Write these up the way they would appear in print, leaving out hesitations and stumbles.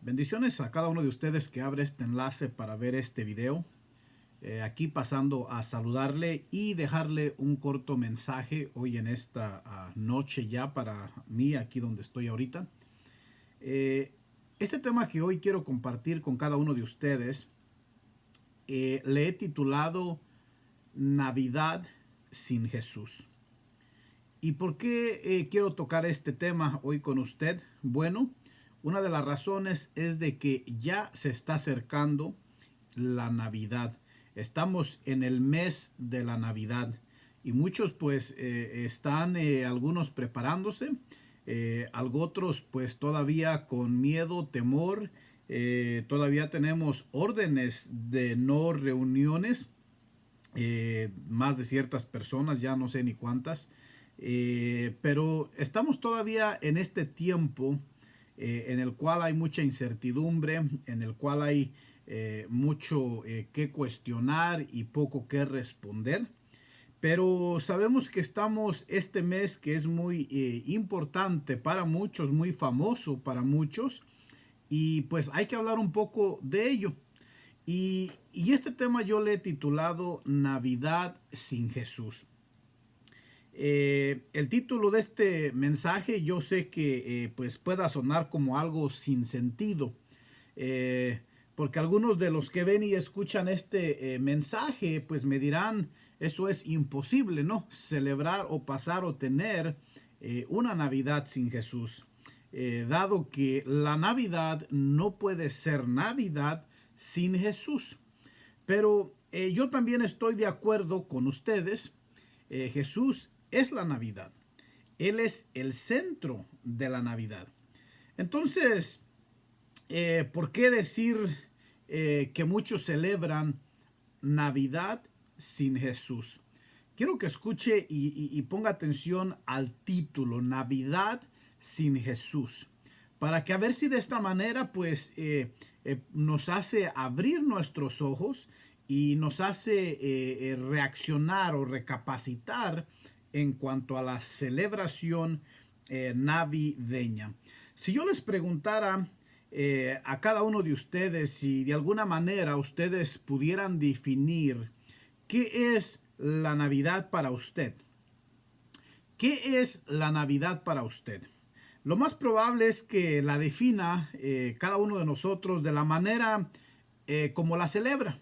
Bendiciones a cada uno de ustedes que abre este enlace para ver este video. Aquí pasando a saludarle y dejarle un corto mensaje hoy en esta noche ya para mí, aquí donde estoy ahorita. Este tema que hoy quiero compartir con cada uno de ustedes, le he titulado Navidad sin Jesús. ¿Y por qué quiero tocar este tema hoy con usted? Bueno, una de las razones es de que ya se está acercando la Navidad. Estamos en el mes de la Navidad y muchos pues están algunos preparándose, otros pues todavía con miedo, temor. Todavía tenemos órdenes de no reuniones, más de ciertas personas, ya no sé ni cuántas. Pero estamos todavía en este tiempo en el cual hay mucha incertidumbre, en el cual hay mucho que cuestionar y poco que responder. Pero sabemos que estamos este mes que es muy importante para muchos, muy famoso para muchos, y pues hay que hablar un poco de ello. Y este tema yo le he titulado Navidad sin Jesús. El título de este mensaje yo sé que pues pueda sonar como algo sin sentido, porque algunos de los que ven y escuchan este mensaje pues me dirán, eso es imposible, ¿no? Celebrar o pasar o tener una Navidad sin Jesús, dado que la Navidad no puede ser Navidad sin Jesús. Pero yo también estoy de acuerdo con ustedes. Jesús es la Navidad. Él es el centro de la Navidad. Entonces, ¿por qué decir que muchos celebran Navidad sin Jesús? Quiero que escuche y ponga atención al título, Navidad sin Jesús, para que a ver si de esta manera pues nos hace abrir nuestros ojos y nos hace reaccionar o recapacitar en cuanto a la celebración navideña. Si yo les preguntara a cada uno de ustedes si de alguna manera ustedes pudieran definir qué es la Navidad para usted, ¿qué es la Navidad para usted? Lo más probable es que la defina cada uno de nosotros de la manera como la celebra.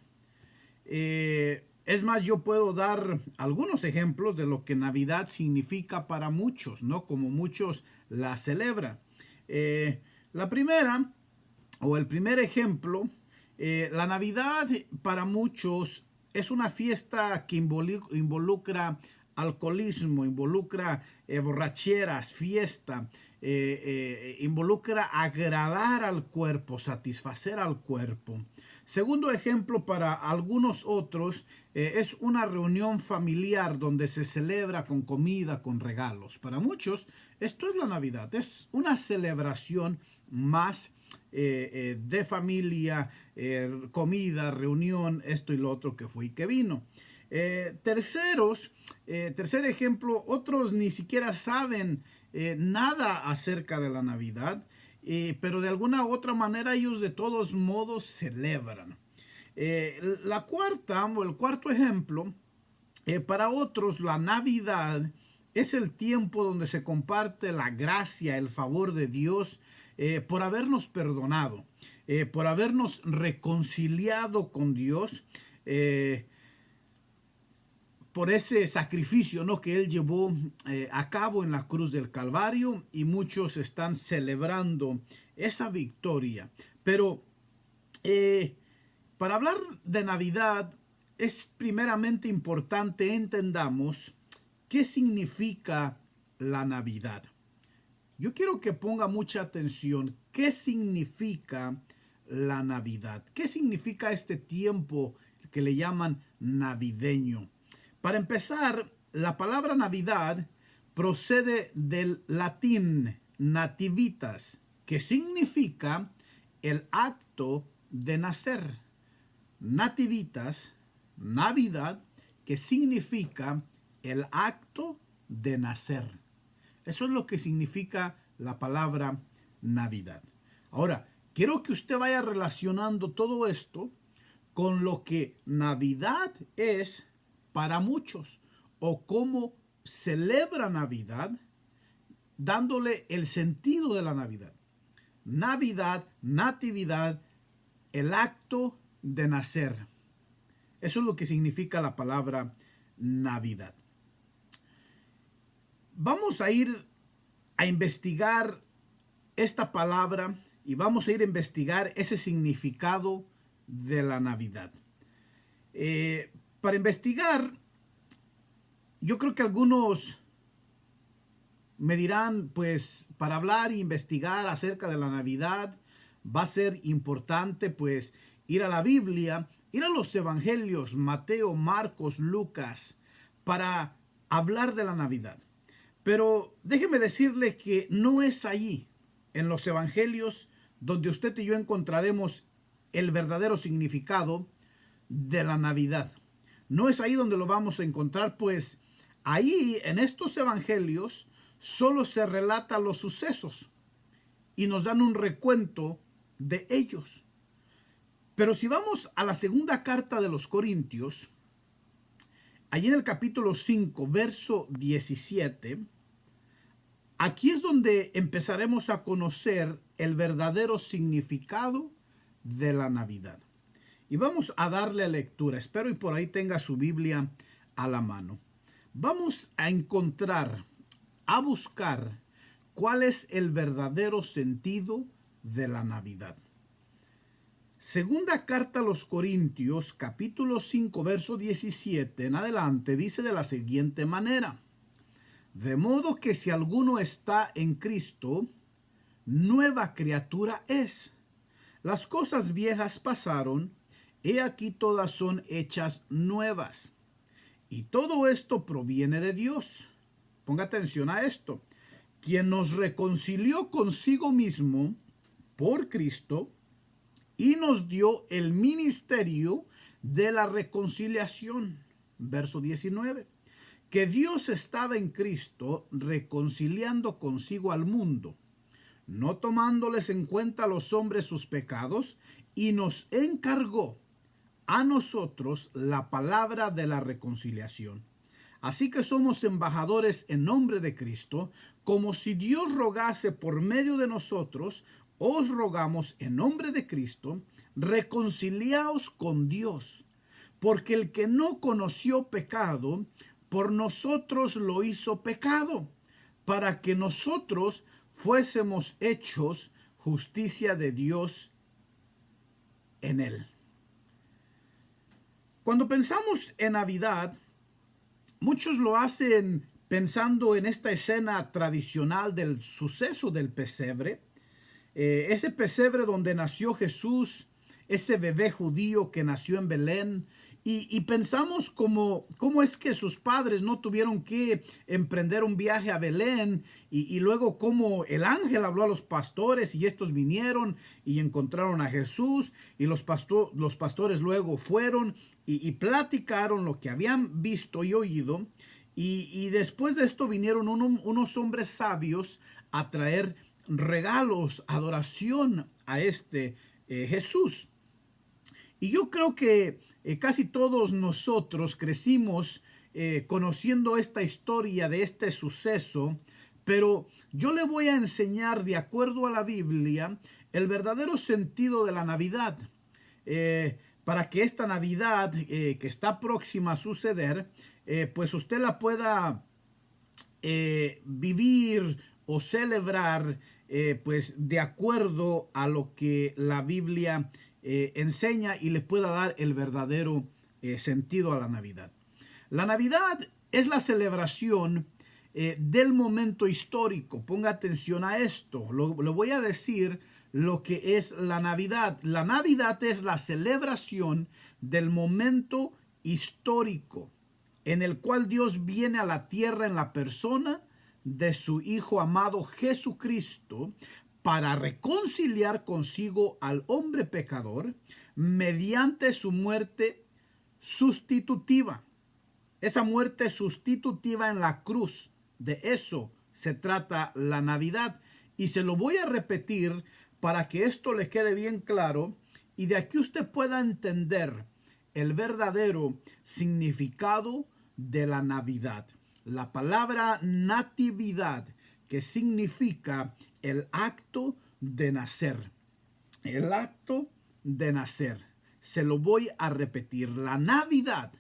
Es más, yo puedo dar algunos ejemplos de lo que Navidad significa para muchos, ¿no? Como muchos la celebran. La primera, o el primer ejemplo, la Navidad para muchos es una fiesta que involucra alcoholismo, involucra borracheras, fiesta, involucra agradar al cuerpo, satisfacer al cuerpo. Segundo ejemplo para algunos otros es una reunión familiar donde se celebra con comida, con regalos. Para muchos esto es la Navidad, es una celebración más de familia, comida, reunión, esto y lo otro que fue y que vino. Tercer ejemplo, otros ni siquiera saben nada acerca de la Navidad, pero de alguna u otra manera ellos de todos modos celebran. La cuarta o el cuarto ejemplo, para otros la Navidad es el tiempo donde se comparte la gracia, el favor de Dios por habernos perdonado, por habernos reconciliado con Dios, por ese sacrificio, ¿no?, que Él llevó a cabo en la cruz del Calvario, y muchos están celebrando esa victoria. Pero para hablar de Navidad es primeramente importante entendamos qué significa la Navidad. Yo quiero que ponga mucha atención. ¿Qué significa la Navidad? ¿Qué significa este tiempo que le llaman navideño? Para empezar, la palabra Navidad procede del latín nativitas, que significa el acto de nacer. Nativitas, Navidad, que significa el acto de nacer. Eso es lo que significa la palabra Navidad. Ahora, quiero que usted vaya relacionando todo esto con lo que Navidad es para muchos o cómo celebra Navidad, dándole el sentido de la Navidad. Navidad, natividad, el acto de nacer. Eso es lo que significa la palabra Navidad. Vamos a ir a investigar esta palabra y vamos a ir a investigar ese significado de la Navidad. Para investigar, yo creo que algunos me dirán, pues, para hablar e investigar acerca de la Navidad, va a ser importante, pues, ir a la Biblia, ir a los evangelios, Mateo, Marcos, Lucas, para hablar de la Navidad. Pero déjeme decirle que no es allí, en los evangelios, donde usted y yo encontraremos el verdadero significado de la Navidad. No es ahí donde lo vamos a encontrar, pues ahí en estos evangelios solo se relatan los sucesos y nos dan un recuento de ellos. Pero si vamos a la segunda carta de los Corintios, allí en el capítulo 5, verso 17, aquí es donde empezaremos a conocer el verdadero significado de la Navidad. Y vamos a darle lectura. Espero y por ahí tenga su Biblia a la mano. Vamos a encontrar, a buscar cuál es el verdadero sentido de la Navidad. Segunda carta a los Corintios, capítulo 5, verso 17 en adelante, dice de la siguiente manera: de modo que si alguno está en Cristo, nueva criatura es. Las cosas viejas pasaron, he aquí todas son hechas nuevas. Y todo esto proviene de Dios. Ponga atención a esto. Quien nos reconcilió consigo mismo por Cristo y nos dio el ministerio de la reconciliación. Verso 19. Que Dios estaba en Cristo reconciliando consigo al mundo, no tomándoles en cuenta a los hombres sus pecados, y nos encargó a nosotros la palabra de la reconciliación. Así que somos embajadores en nombre de Cristo, como si Dios rogase por medio de nosotros. Os rogamos en nombre de Cristo, reconciliaos con Dios, porque el que no conoció pecado, por nosotros lo hizo pecado, para que nosotros fuésemos hechos justicia de Dios en él. Cuando pensamos en Navidad, muchos lo hacen pensando en esta escena tradicional del suceso del pesebre, ese pesebre donde nació Jesús, ese bebé judío que nació en Belén. Y pensamos cómo es que sus padres no tuvieron que emprender un viaje a Belén y luego cómo el ángel habló a los pastores y estos vinieron y encontraron a Jesús y los pastores luego fueron y platicaron lo que habían visto y oído y después de esto vinieron unos hombres sabios a traer regalos, adoración a este Jesús. Y yo creo que casi todos nosotros crecimos conociendo esta historia de este suceso, pero yo le voy a enseñar, de acuerdo a la Biblia, el verdadero sentido de la Navidad, para que esta Navidad que está próxima a suceder, pues usted la pueda vivir o celebrar pues de acuerdo a lo que la Biblia enseña y le pueda dar el verdadero sentido a la Navidad. La Navidad es la celebración del momento histórico. Ponga atención a esto. Lo voy a decir lo que es la Navidad. La Navidad es la celebración del momento histórico en el cual Dios viene a la tierra en la persona de su Hijo amado Jesucristo para reconciliar consigo al hombre pecador mediante su muerte sustitutiva. Esa muerte sustitutiva en la cruz. De eso se trata la Navidad. Y se lo voy a repetir para que esto le quede bien claro y de aquí usted pueda entender el verdadero significado de la Navidad. La palabra natividad, que significa el acto de nacer. El acto de nacer. Se lo voy a repetir. La Navidad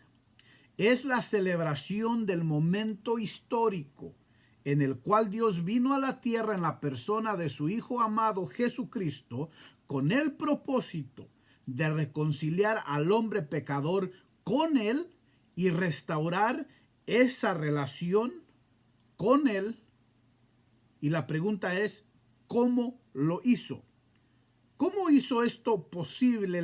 es la celebración del momento histórico en el cual Dios vino a la tierra en la persona de su Hijo amado Jesucristo con el propósito de reconciliar al hombre pecador con Él y restaurar esa relación con Él. Y la pregunta es, ¿cómo lo hizo? ¿Cómo hizo esto posible,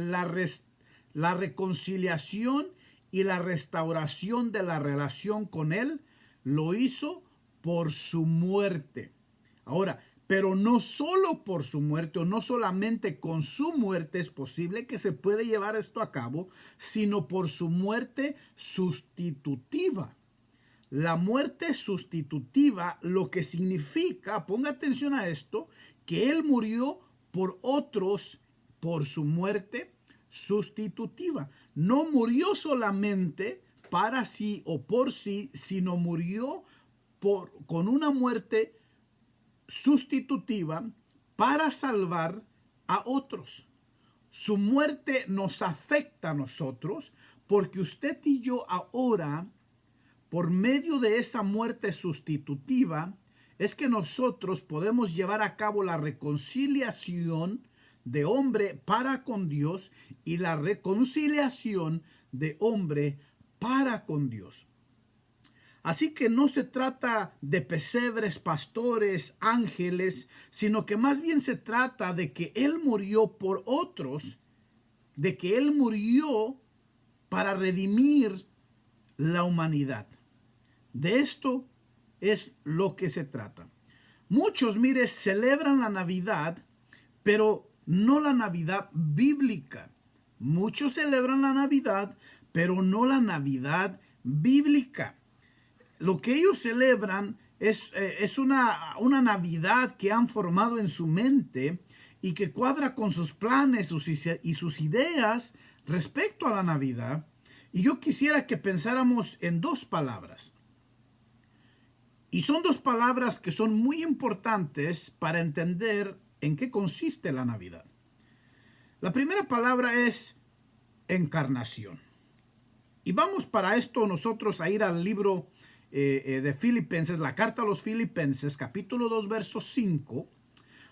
la reconciliación y la restauración de la relación con Él? Lo hizo por su muerte. Ahora, pero no solo por su muerte o no solamente con su muerte es posible que se puede llevar esto a cabo, sino por su muerte sustitutiva. La muerte sustitutiva, lo que significa, ponga atención a esto, que Él murió por otros por su muerte sustitutiva. No murió solamente para sí o por sí, sino murió con una muerte sustitutiva para salvar a otros. Su muerte nos afecta a nosotros porque usted y yo ahora, por medio de esa muerte sustitutiva, es que nosotros podemos llevar a cabo la reconciliación de hombre para con Dios y la reconciliación de hombre para con Dios. Así que no se trata de pesebres, pastores, ángeles, sino que más bien se trata de que Él murió por otros, de que Él murió para redimir la humanidad. De esto es lo que se trata. Muchos, mire, celebran la Navidad, pero no la Navidad bíblica. Muchos celebran la Navidad, pero no la Navidad bíblica. Lo que ellos celebran es una Navidad que han formado en su mente y que cuadra con sus planes y sus ideas respecto a la Navidad. Y yo quisiera que pensáramos en dos palabras. Y son dos palabras que son muy importantes para entender en qué consiste la Navidad. La primera palabra es encarnación. Y vamos para esto nosotros a ir al libro de Filipenses, la carta a los Filipenses, capítulo 2, verso 5,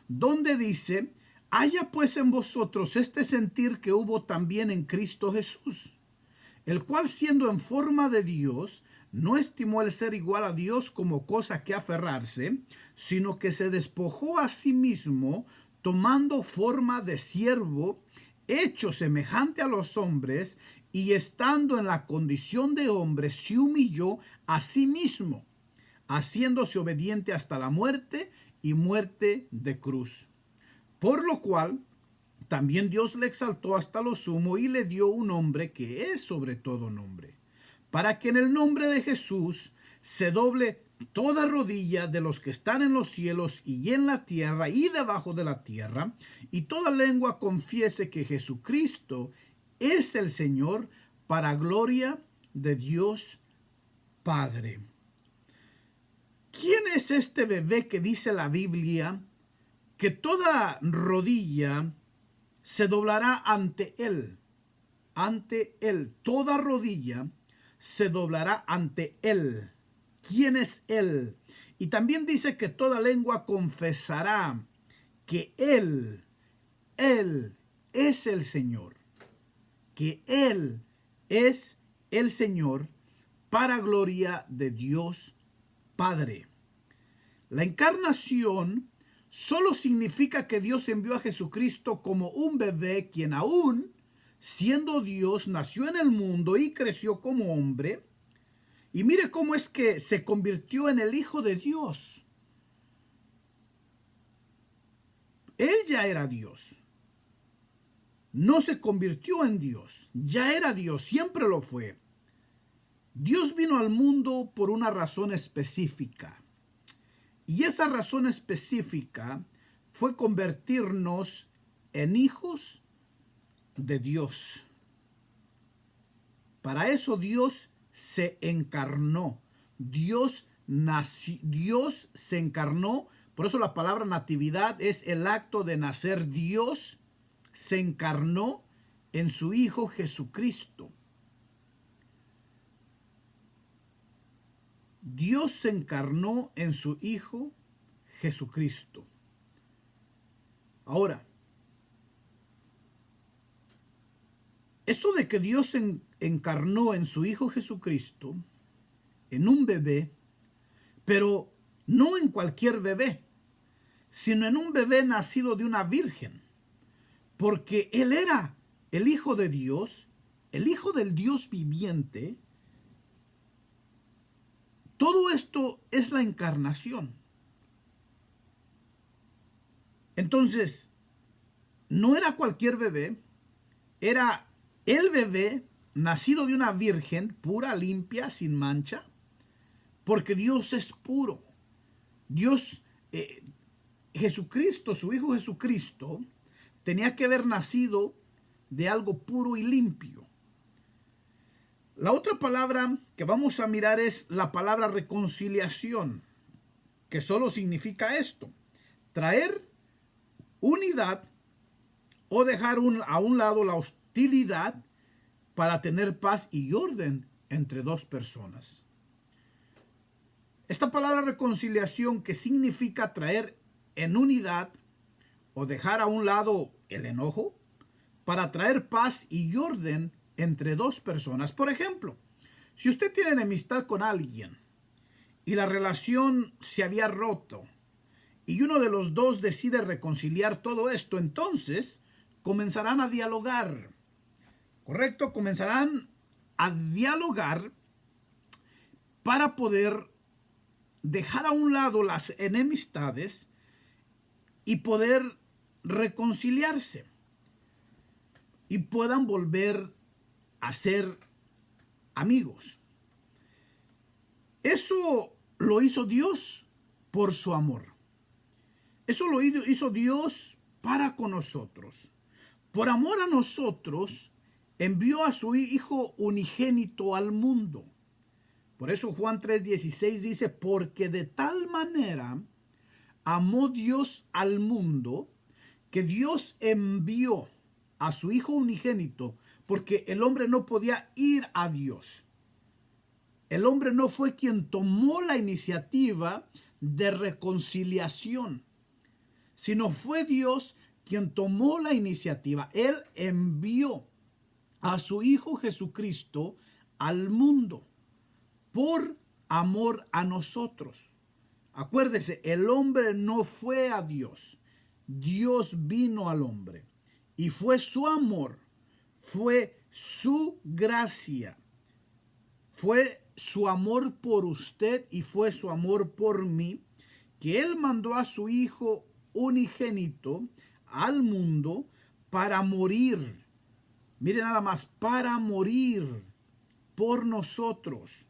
donde dice: haya pues en vosotros este sentir que hubo también en Cristo Jesús, el cual siendo en forma de Dios, no estimó el ser igual a Dios como cosa que aferrarse, sino que se despojó a sí mismo, tomando forma de siervo, hecho semejante a los hombres, y estando en la condición de hombre, se humilló a sí mismo, haciéndose obediente hasta la muerte y muerte de cruz. Por lo cual también Dios le exaltó hasta lo sumo y le dio un nombre que es sobre todo nombre, para que en el nombre de Jesús se doble toda rodilla de los que están en los cielos y en la tierra y debajo de la tierra, y toda lengua confiese que Jesucristo es el Señor, para gloria de Dios Padre. ¿Quién es este bebé que dice la Biblia que toda rodilla se doblará ante él? Ante él, toda rodilla se doblará ante él. ¿Quién es él? Y también dice que toda lengua confesará que él es el Señor. Que Él es el Señor, para gloria de Dios Padre. La encarnación solo significa que Dios envió a Jesucristo como un bebé, quien aún siendo Dios nació en el mundo y creció como hombre. Y mire cómo es que se convirtió en el Hijo de Dios. Él ya era Dios. No se convirtió en Dios, ya era Dios, siempre lo fue. Dios vino al mundo por una razón específica. Y esa razón específica fue convertirnos en hijos de Dios. Para eso Dios se encarnó. Dios se encarnó. Por eso la palabra natividad es el acto de nacer. Dios se encarnó en su Hijo Jesucristo. Dios se encarnó en su Hijo Jesucristo. Ahora, esto de que Dios se encarnó en su Hijo Jesucristo, en un bebé, pero no en cualquier bebé, sino en un bebé nacido de una virgen, porque Él era el Hijo de Dios, el Hijo del Dios viviente. Todo esto es la encarnación. Entonces, no era cualquier bebé, era el bebé nacido de una virgen pura, limpia, sin mancha, porque Dios es puro. Dios, Jesucristo, su Hijo Jesucristo, tenía que haber nacido de algo puro y limpio. La otra palabra que vamos a mirar es la palabra reconciliación, que solo significa esto: traer unidad o dejar a un lado la hostilidad para tener paz y orden entre dos personas. Esta palabra reconciliación, que significa traer en unidad o dejar a un lado el enojo para traer paz y orden entre dos personas. Por ejemplo, si usted tiene enemistad con alguien y la relación se había roto y uno de los dos decide reconciliar todo esto, entonces comenzarán a dialogar. ¿Correcto? Comenzarán a dialogar para poder dejar a un lado las enemistades y poder reconciliarse y puedan volver a ser amigos. Eso lo hizo Dios por su amor. Eso lo hizo Dios para con nosotros. Por amor a nosotros, envió a su Hijo unigénito al mundo. Por eso Juan 3:16 dice: porque de tal manera amó Dios al mundo, que Dios envió a su Hijo unigénito, porque el hombre no podía ir a Dios. El hombre no fue quien tomó la iniciativa de reconciliación, sino fue Dios quien tomó la iniciativa. Él envió a su Hijo Jesucristo al mundo por amor a nosotros. Acuérdese, el hombre no fue a Dios. Dios vino al hombre y fue su amor, fue su gracia, fue su amor por usted y fue su amor por mí, que Él mandó a su Hijo unigénito al mundo para morir. Mire nada más, para morir por nosotros.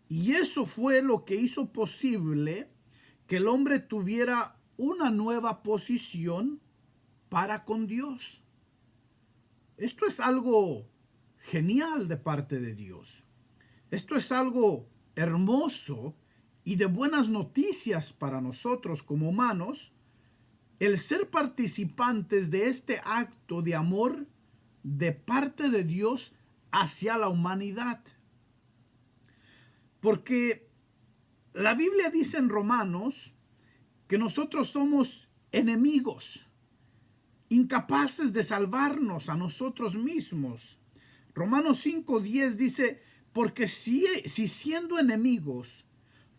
Y eso fue lo que hizo posible que el hombre tuviera una nueva posición para con Dios. Esto es algo genial de parte de Dios. Esto es algo hermoso y de buenas noticias para nosotros como humanos, el ser participantes de este acto de amor de parte de Dios hacia la humanidad. Porque la Biblia dice en Romanos que nosotros somos enemigos, incapaces de salvarnos a nosotros mismos. Romanos 5:10 dice: porque si siendo enemigos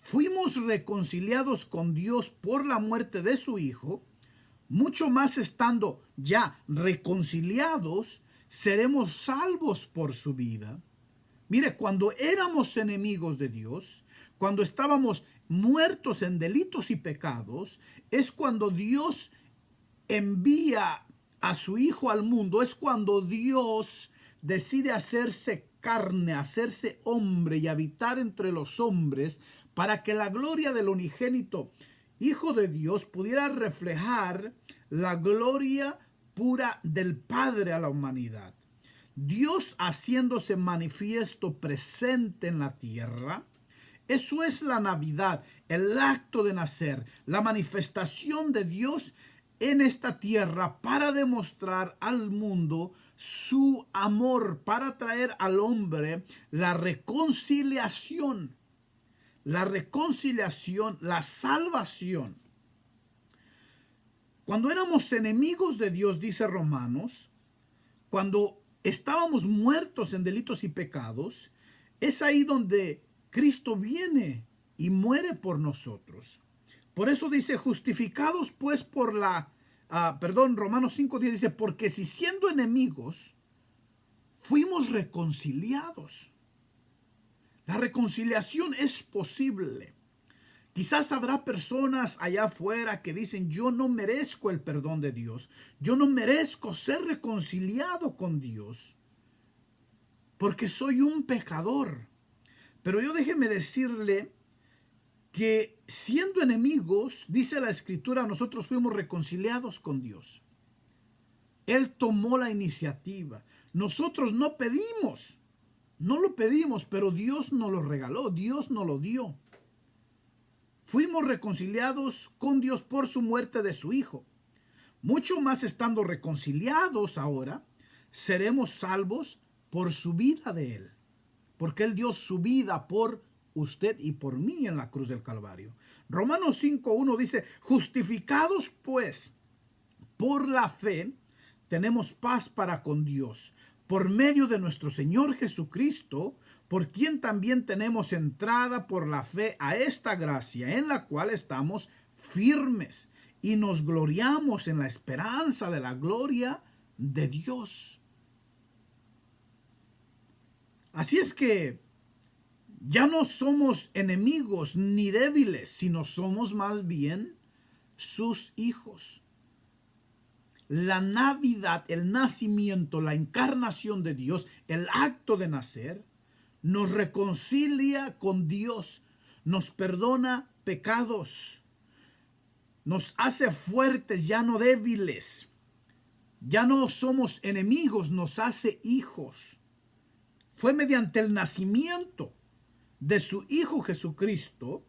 fuimos reconciliados con Dios por la muerte de su Hijo, mucho más estando ya reconciliados, seremos salvos por su vida. Mire, cuando éramos enemigos de Dios, cuando estábamos muertos en delitos y pecados, es cuando Dios envía a su Hijo al mundo, es cuando Dios decide hacerse carne, hacerse hombre y habitar entre los hombres, para que la gloria del unigénito Hijo de Dios pudiera reflejar la gloria pura del Padre a la humanidad. Dios haciéndose manifiesto presente en la tierra. Eso es la Navidad, el acto de nacer, la manifestación de Dios en esta tierra para demostrar al mundo su amor, para traer al hombre la reconciliación, la salvación. Cuando éramos enemigos de Dios, dice Romanos, cuando estábamos muertos en delitos y pecados, es ahí donde Cristo viene y muere por nosotros. Por eso dice, justificados pues por Romanos 5:10 dice, porque si siendo enemigos, fuimos reconciliados. La reconciliación es posible. Quizás habrá personas allá afuera que dicen, yo no merezco el perdón de Dios. Yo no merezco ser reconciliado con Dios porque soy un pecador. Pero déjeme decirle que siendo enemigos, dice la Escritura, nosotros fuimos reconciliados con Dios. Él tomó la iniciativa. Nosotros no lo pedimos, pero Dios nos lo regaló, Dios nos lo dio. Fuimos reconciliados con Dios por su muerte de su Hijo. Mucho más estando reconciliados ahora, seremos salvos por su vida de Él. Porque Él dio su vida por usted y por mí en la cruz del Calvario. Romanos 5:1 dice, justificados pues por la fe, tenemos paz para con Dios, por medio de nuestro Señor Jesucristo, por quien también tenemos entrada por la fe a esta gracia, en la cual estamos firmes y nos gloriamos en la esperanza de la gloria de Dios. Así es que ya no somos enemigos ni débiles, sino somos más bien sus hijos. La Navidad, el nacimiento, la encarnación de Dios, el acto de nacer, nos reconcilia con Dios, nos perdona pecados, nos hace fuertes, ya no débiles. Ya no somos enemigos, nos hace hijos. Fue mediante el nacimiento de su Hijo Jesucristo,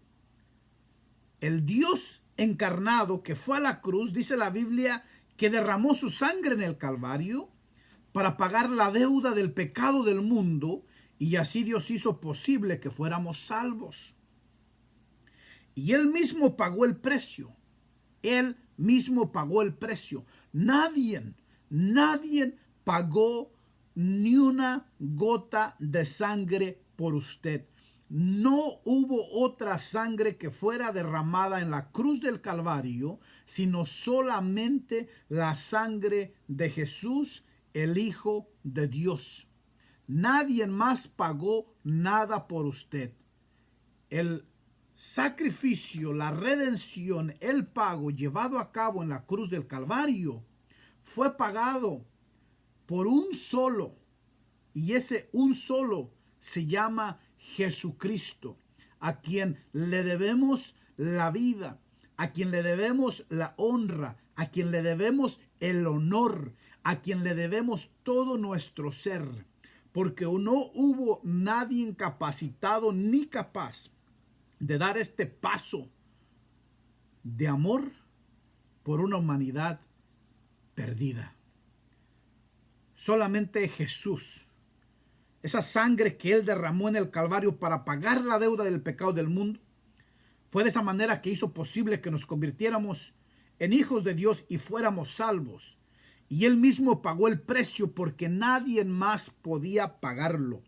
el Dios encarnado que fue a la cruz, dice la Biblia, que derramó su sangre en el Calvario para pagar la deuda del pecado del mundo, y así Dios hizo posible que fuéramos salvos. Y Él mismo pagó el precio. Él mismo pagó el precio. Nadie pagó ni una gota de sangre por usted. No hubo otra sangre que fuera derramada en la cruz del Calvario, sino solamente la sangre de Jesús, el Hijo de Dios. Nadie más pagó nada por usted. El sacrificio, la redención, el pago llevado a cabo en la cruz del Calvario fue pagado por un solo, y ese un solo se llama Jesucristo, a quien le debemos la vida, a quien le debemos la honra, a quien le debemos el honor, a quien le debemos todo nuestro ser, porque no hubo nadie incapacitado ni capaz de dar este paso de amor por una humanidad perdida. Solamente Jesús, esa sangre que Él derramó en el Calvario para pagar la deuda del pecado del mundo, fue de esa manera que hizo posible que nos convirtiéramos en hijos de Dios y fuéramos salvos. Y Él mismo pagó el precio porque nadie más podía pagarlo.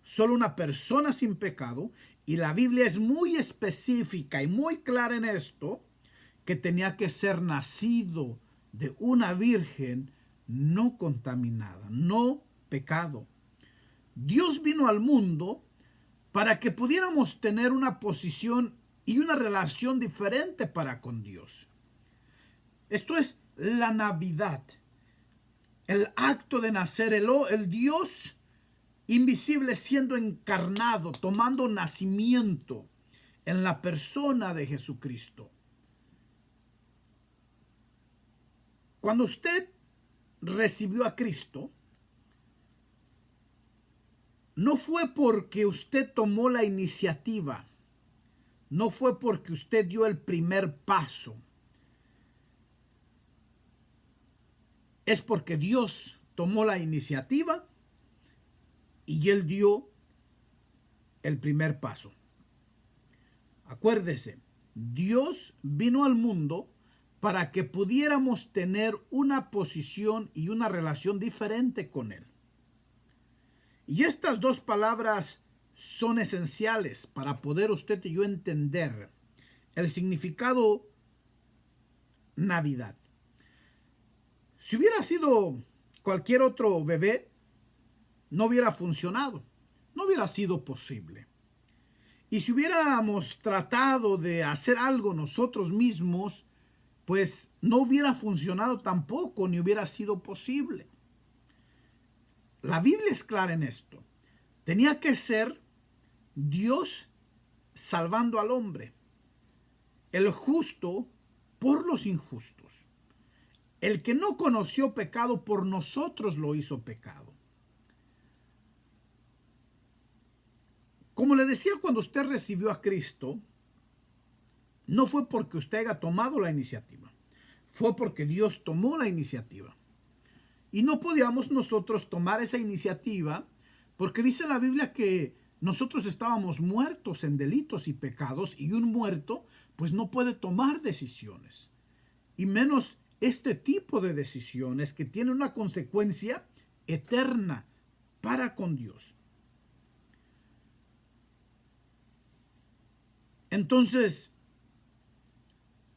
Solo una persona sin pecado, y la Biblia es muy específica y muy clara en esto, que tenía que ser nacido de una virgen no contaminada, no pecado. Dios vino al mundo para que pudiéramos tener una posición y una relación diferente para con Dios. Esto es la Navidad, el acto de nacer, el Dios invisible siendo encarnado, tomando nacimiento en la persona de Jesucristo. Cuando usted recibió a Cristo, no fue porque usted tomó la iniciativa, no fue porque usted dio el primer paso. Es porque Dios tomó la iniciativa y Él dio el primer paso. Acuérdese, Dios vino al mundo para que pudiéramos tener una posición y una relación diferente con Él. Y estas dos palabras son esenciales para poder usted y yo entender el significado Navidad. Si hubiera sido cualquier otro bebé, no hubiera funcionado, no hubiera sido posible. Y si hubiéramos tratado de hacer algo nosotros mismos, pues no hubiera funcionado tampoco, ni hubiera sido posible. La Biblia es clara en esto. Tenía que ser Dios salvando al hombre, el justo por los injustos. El que no conoció pecado por nosotros lo hizo pecado. Como le decía, cuando usted recibió a Cristo, no fue porque usted haya tomado la iniciativa, fue porque Dios tomó la iniciativa. Y no podíamos nosotros tomar esa iniciativa porque dice la Biblia que nosotros estábamos muertos en delitos y pecados, y un muerto pues no puede tomar decisiones, y menos este tipo de decisiones que tiene una consecuencia eterna para con Dios. Entonces,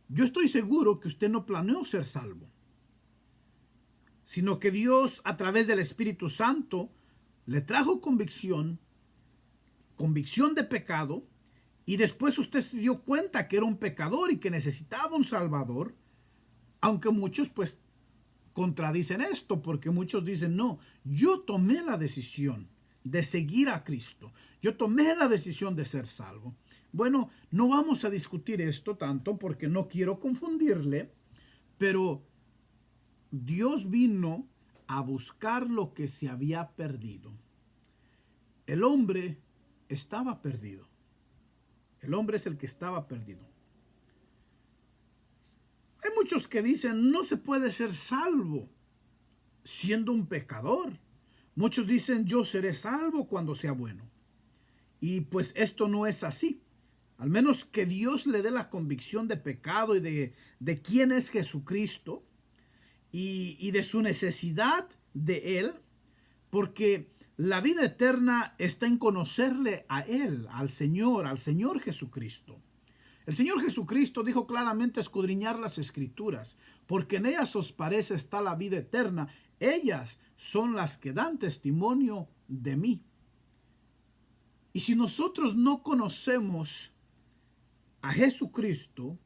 yo estoy seguro que usted no planeó ser salvo, sino que Dios, a través del Espíritu Santo, le trajo convicción de pecado, y después usted se dio cuenta que era un pecador y que necesitaba un Salvador, aunque muchos pues contradicen esto, porque muchos dicen, no, yo tomé la decisión de seguir a Cristo, yo tomé la decisión de ser salvo. Bueno, no vamos a discutir esto tanto porque no quiero confundirle, pero Dios vino a buscar lo que se había perdido. El hombre estaba perdido. El hombre es el que estaba perdido. Hay muchos que dicen, no se puede ser salvo siendo un pecador. Muchos dicen, yo seré salvo cuando sea bueno. Y pues esto no es así. Al menos que Dios le dé la convicción de pecado y de quién es Jesucristo, y de su necesidad de Él, porque la vida eterna está en conocerle a Él, al Señor Jesucristo. El Señor Jesucristo dijo claramente: escudriñar las Escrituras, porque en ellas os parece está la vida eterna. Ellas son las que dan testimonio de mí. Y si nosotros no conocemos a Jesucristo,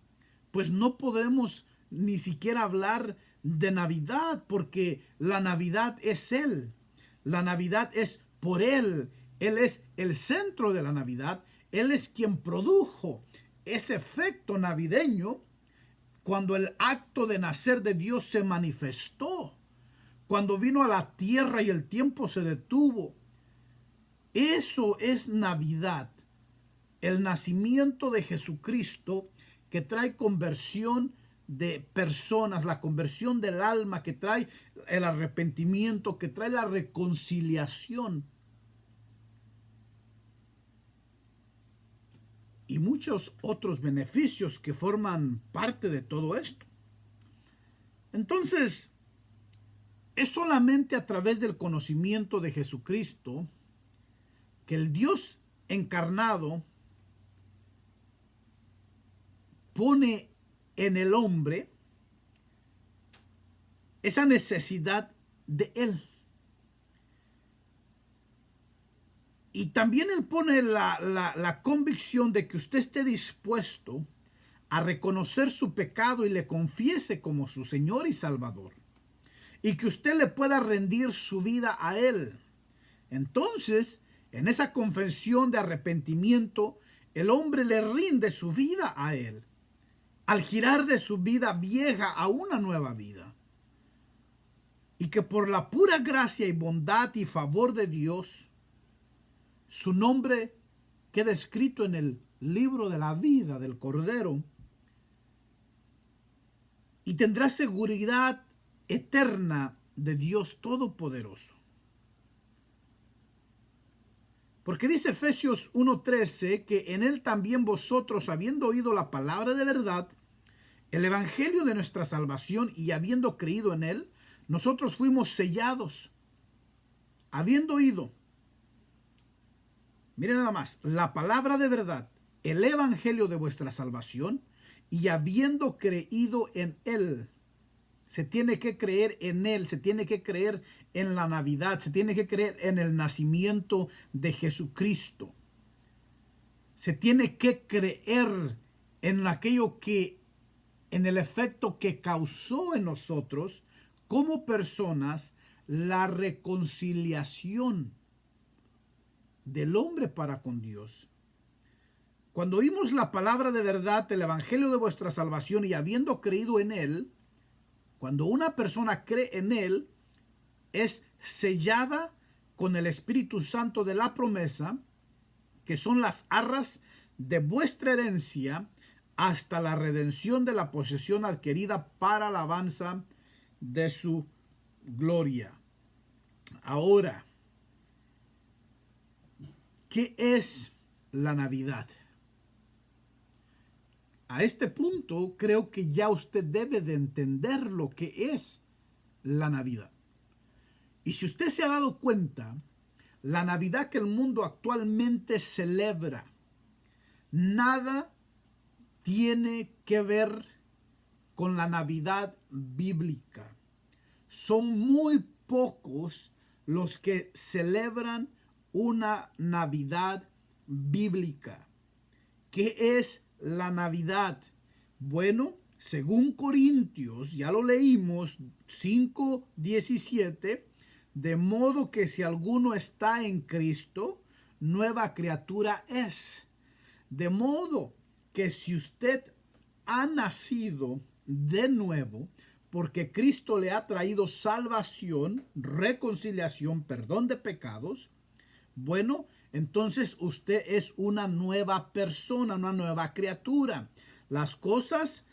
pues no podemos ni siquiera hablar de Navidad, porque la Navidad es Él. La Navidad es por Él. Él es el centro de la Navidad. Él es quien produjo ese efecto navideño cuando el acto de nacer de Dios se manifestó, cuando vino a la tierra y el tiempo se detuvo. Eso es Navidad, el nacimiento de Jesucristo, que trae conversión de personas, la conversión del alma, que trae el arrepentimiento, que trae la reconciliación. Y muchos otros beneficios que forman parte de todo esto. Entonces, es solamente a través del conocimiento de Jesucristo que el Dios encarnado pone en el hombre esa necesidad de Él. Y también Él pone la convicción de que usted esté dispuesto a reconocer su pecado y le confiese como su Señor y Salvador, y que usted le pueda rendir su vida a Él. Entonces, en esa confesión de arrepentimiento, el hombre le rinde su vida a Él, al girar de su vida vieja a una nueva vida. y que por la pura gracia y bondad y favor de Dios, su nombre queda escrito en el libro de la vida del Cordero y tendrá seguridad eterna de Dios Todopoderoso. Porque dice Efesios 1:13 que en él también vosotros, habiendo oído la palabra de verdad, el evangelio de nuestra salvación, y habiendo creído en él, nosotros fuimos sellados, habiendo oído, miren nada más, la palabra de verdad, el evangelio de vuestra salvación, y habiendo creído en él. Se tiene que creer en él, se tiene que creer en la Navidad, se tiene que creer en el nacimiento de Jesucristo. Se tiene que creer en aquello que, en el efecto que causó en nosotros como personas la reconciliación del hombre para con Dios. Cuando oímos la palabra de verdad, el evangelio de vuestra salvación, y habiendo creído en él, cuando una persona cree en él, es sellada con el Espíritu Santo de la promesa, que son las arras de vuestra herencia, hasta la redención de la posesión adquirida para alabanza de su gloria. Ahora, ¿qué es la Navidad? A este punto creo que ya usted debe de entender lo que es la Navidad. Y si usted se ha dado cuenta, la Navidad que el mundo actualmente celebra, nada tiene que ver con la Navidad bíblica. Son muy pocos los que celebran una Navidad bíblica. ¿Qué es la Navidad? Bueno, según Corintios, ya lo leímos, 5:17, de modo que si alguno está en Cristo, nueva criatura es. De modo que si usted ha nacido de nuevo, porque Cristo le ha traído salvación, reconciliación, perdón de pecados, bueno, entonces usted es una nueva persona, una nueva criatura. Las cosas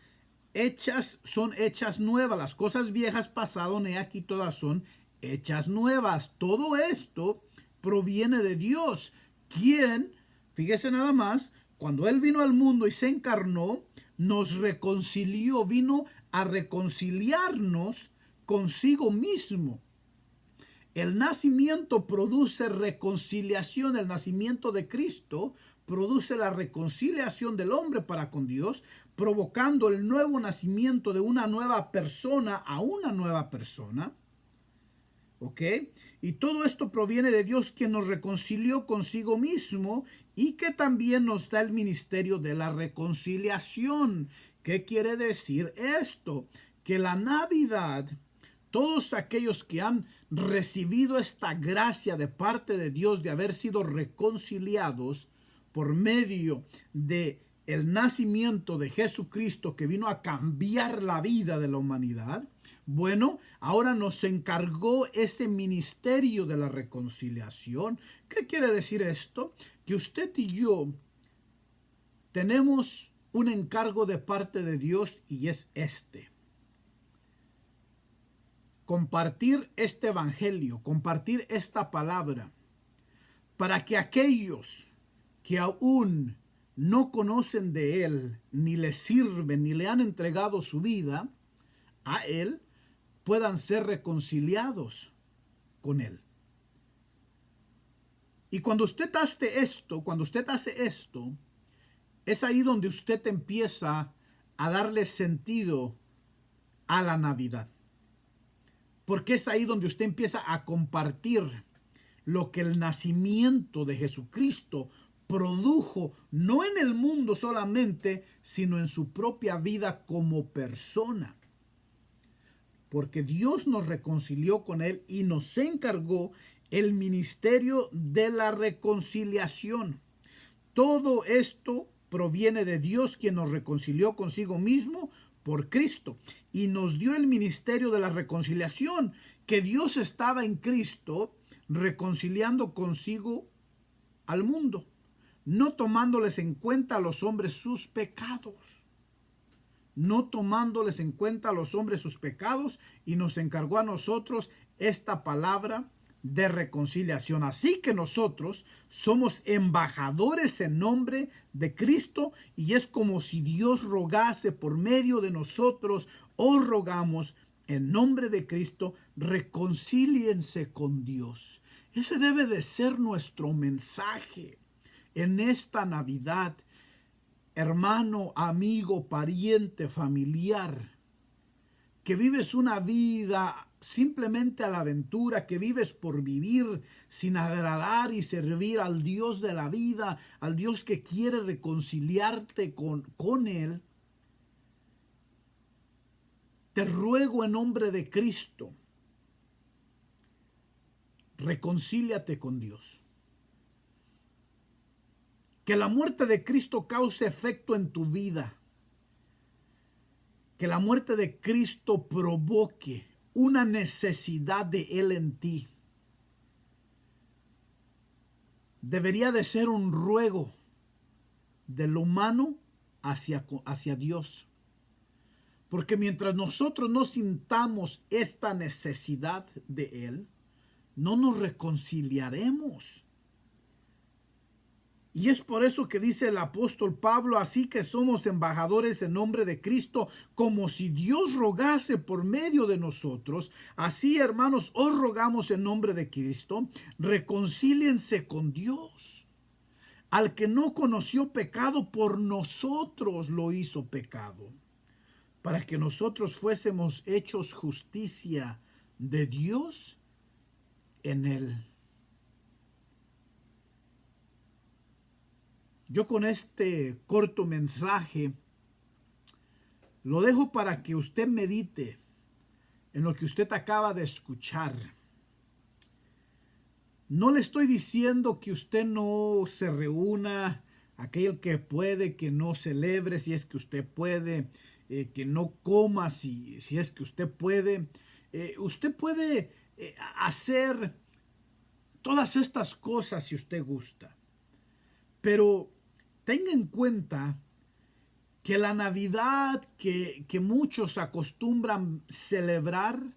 hechas son hechas nuevas, las cosas viejas pasaron y aquí todas son hechas nuevas. Todo esto proviene de Dios, quien, fíjese nada más, cuando Él vino al mundo y se encarnó, nos reconcilió, vino a reconciliarnos consigo mismo. El nacimiento produce reconciliación, el nacimiento de Cristo produce la reconciliación del hombre para con Dios, provocando el nuevo nacimiento de una nueva persona a una nueva persona. ¿Ok? Y todo esto proviene de Dios, quien nos reconcilió consigo mismo y que también nos da el ministerio de la reconciliación. ¿Qué quiere decir esto? Que la Navidad, todos aquellos que han recibido esta gracia de parte de Dios de haber sido reconciliados por medio de el nacimiento de Jesucristo, que vino a cambiar la vida de la humanidad, bueno, ahora nos encargó ese ministerio de la reconciliación. ¿Qué quiere decir esto? Que usted y yo tenemos un encargo de parte de Dios, y es este: compartir este evangelio, compartir esta palabra, para que aquellos que aún no conocen de Él, ni le sirven, ni le han entregado su vida a Él, puedan ser reconciliados con Él. Y cuando usted hace esto, es ahí donde usted empieza a darle sentido a la Navidad. Porque es ahí donde usted empieza a compartir lo que el nacimiento de Jesucristo produjo, no en el mundo solamente, sino en su propia vida como persona. Porque Dios nos reconcilió con Él y nos encargó el ministerio de la reconciliación. Todo esto proviene de Dios, quien nos reconcilió consigo mismo por Cristo y nos dio el ministerio de la reconciliación, que Dios estaba en Cristo reconciliando consigo al mundo, no tomándoles en cuenta a los hombres sus pecados. No tomándoles en cuenta a los hombres sus pecados, y nos encargó a nosotros esta palabra de reconciliación. Así que nosotros somos embajadores en nombre de Cristo, y es como si Dios rogase por medio de nosotros. Os rogamos en nombre de Cristo, reconcíliense con Dios. Ese debe de ser nuestro mensaje en esta Navidad. Hermano, amigo, pariente, familiar, que vives una vida simplemente a la aventura, que vives por vivir sin agradar y servir al Dios de la vida, al Dios que quiere reconciliarte con Él, te ruego en nombre de Cristo, reconcíliate con Dios. Que la muerte de Cristo cause efecto en tu vida. Que la muerte de Cristo provoque una necesidad de Él en ti. Debería de ser un ruego del humano hacia Dios. Porque mientras nosotros no sintamos esta necesidad de Él, no nos reconciliaremos. Y es por eso que dice el apóstol Pablo: así que somos embajadores en nombre de Cristo, como si Dios rogase por medio de nosotros. Así, hermanos, os rogamos en nombre de Cristo, reconcíliense con Dios. Al que no conoció pecado, por nosotros lo hizo pecado, para que nosotros fuésemos hechos justicia de Dios en él. Yo con este corto mensaje lo dejo para que usted medite en lo que usted acaba de escuchar. No le estoy diciendo que usted no se reúna, aquel que puede, que no celebre si es que usted puede, que no coma si es que usted puede. Usted puede hacer todas estas cosas si usted gusta, pero tenga en cuenta que la Navidad que muchos acostumbran celebrar,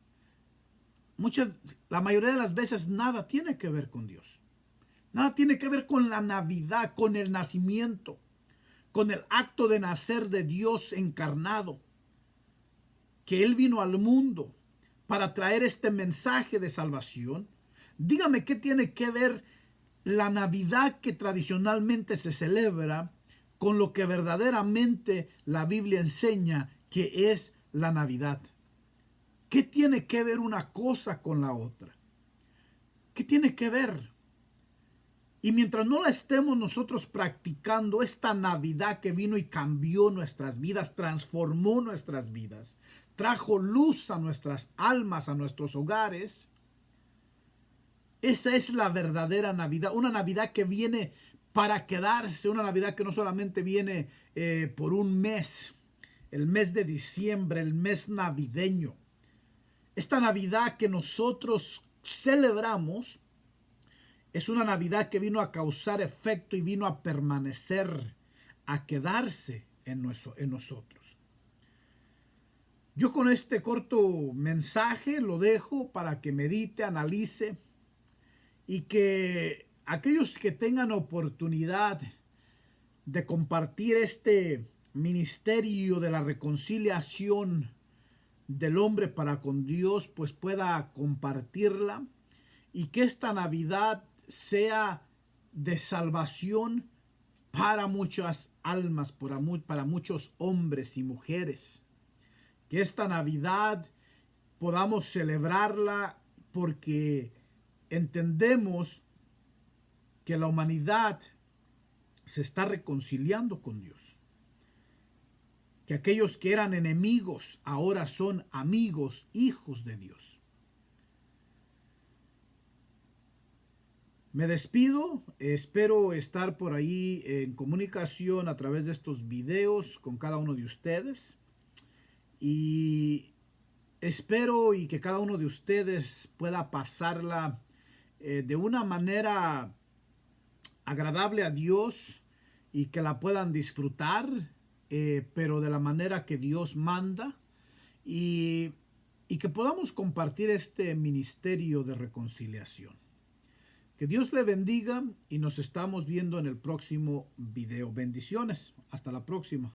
la mayoría de las veces nada tiene que ver con Dios. Nada tiene que ver con la Navidad, con el nacimiento, con el acto de nacer de Dios encarnado, que Él vino al mundo para traer este mensaje de salvación. Dígame qué tiene que ver la Navidad que tradicionalmente se celebra con lo que verdaderamente la Biblia enseña que es la Navidad. ¿Qué tiene que ver una cosa con la otra? ¿Qué tiene que ver? Y mientras no la estemos nosotros practicando, esta Navidad que vino y cambió nuestras vidas, transformó nuestras vidas, trajo luz a nuestras almas, a nuestros hogares, esa es la verdadera Navidad, una Navidad que viene para quedarse, una Navidad que no solamente viene por un mes, el mes de diciembre, el mes navideño. Esta Navidad que nosotros celebramos es una Navidad que vino a causar efecto y vino a permanecer, a quedarse en nosotros. Yo con este corto mensaje lo dejo para que medite, analice, y que aquellos que tengan oportunidad de compartir este ministerio de la reconciliación del hombre para con Dios, pues pueda compartirla, y que esta Navidad sea de salvación para muchas almas, para muchos hombres y mujeres. Que esta Navidad podamos celebrarla porque entendemos que la humanidad se está reconciliando con Dios. Que aquellos que eran enemigos ahora son amigos, hijos de Dios. Me despido, espero estar por ahí en comunicación a través de estos videos con cada uno de ustedes. Y espero y que cada uno de ustedes pueda pasarla de una manera agradable a Dios y que la puedan disfrutar, pero de la manera que Dios manda, y, y que podamos compartir este ministerio de reconciliación. Que Dios le bendiga y nos estamos viendo en el próximo video. Bendiciones. Hasta la próxima.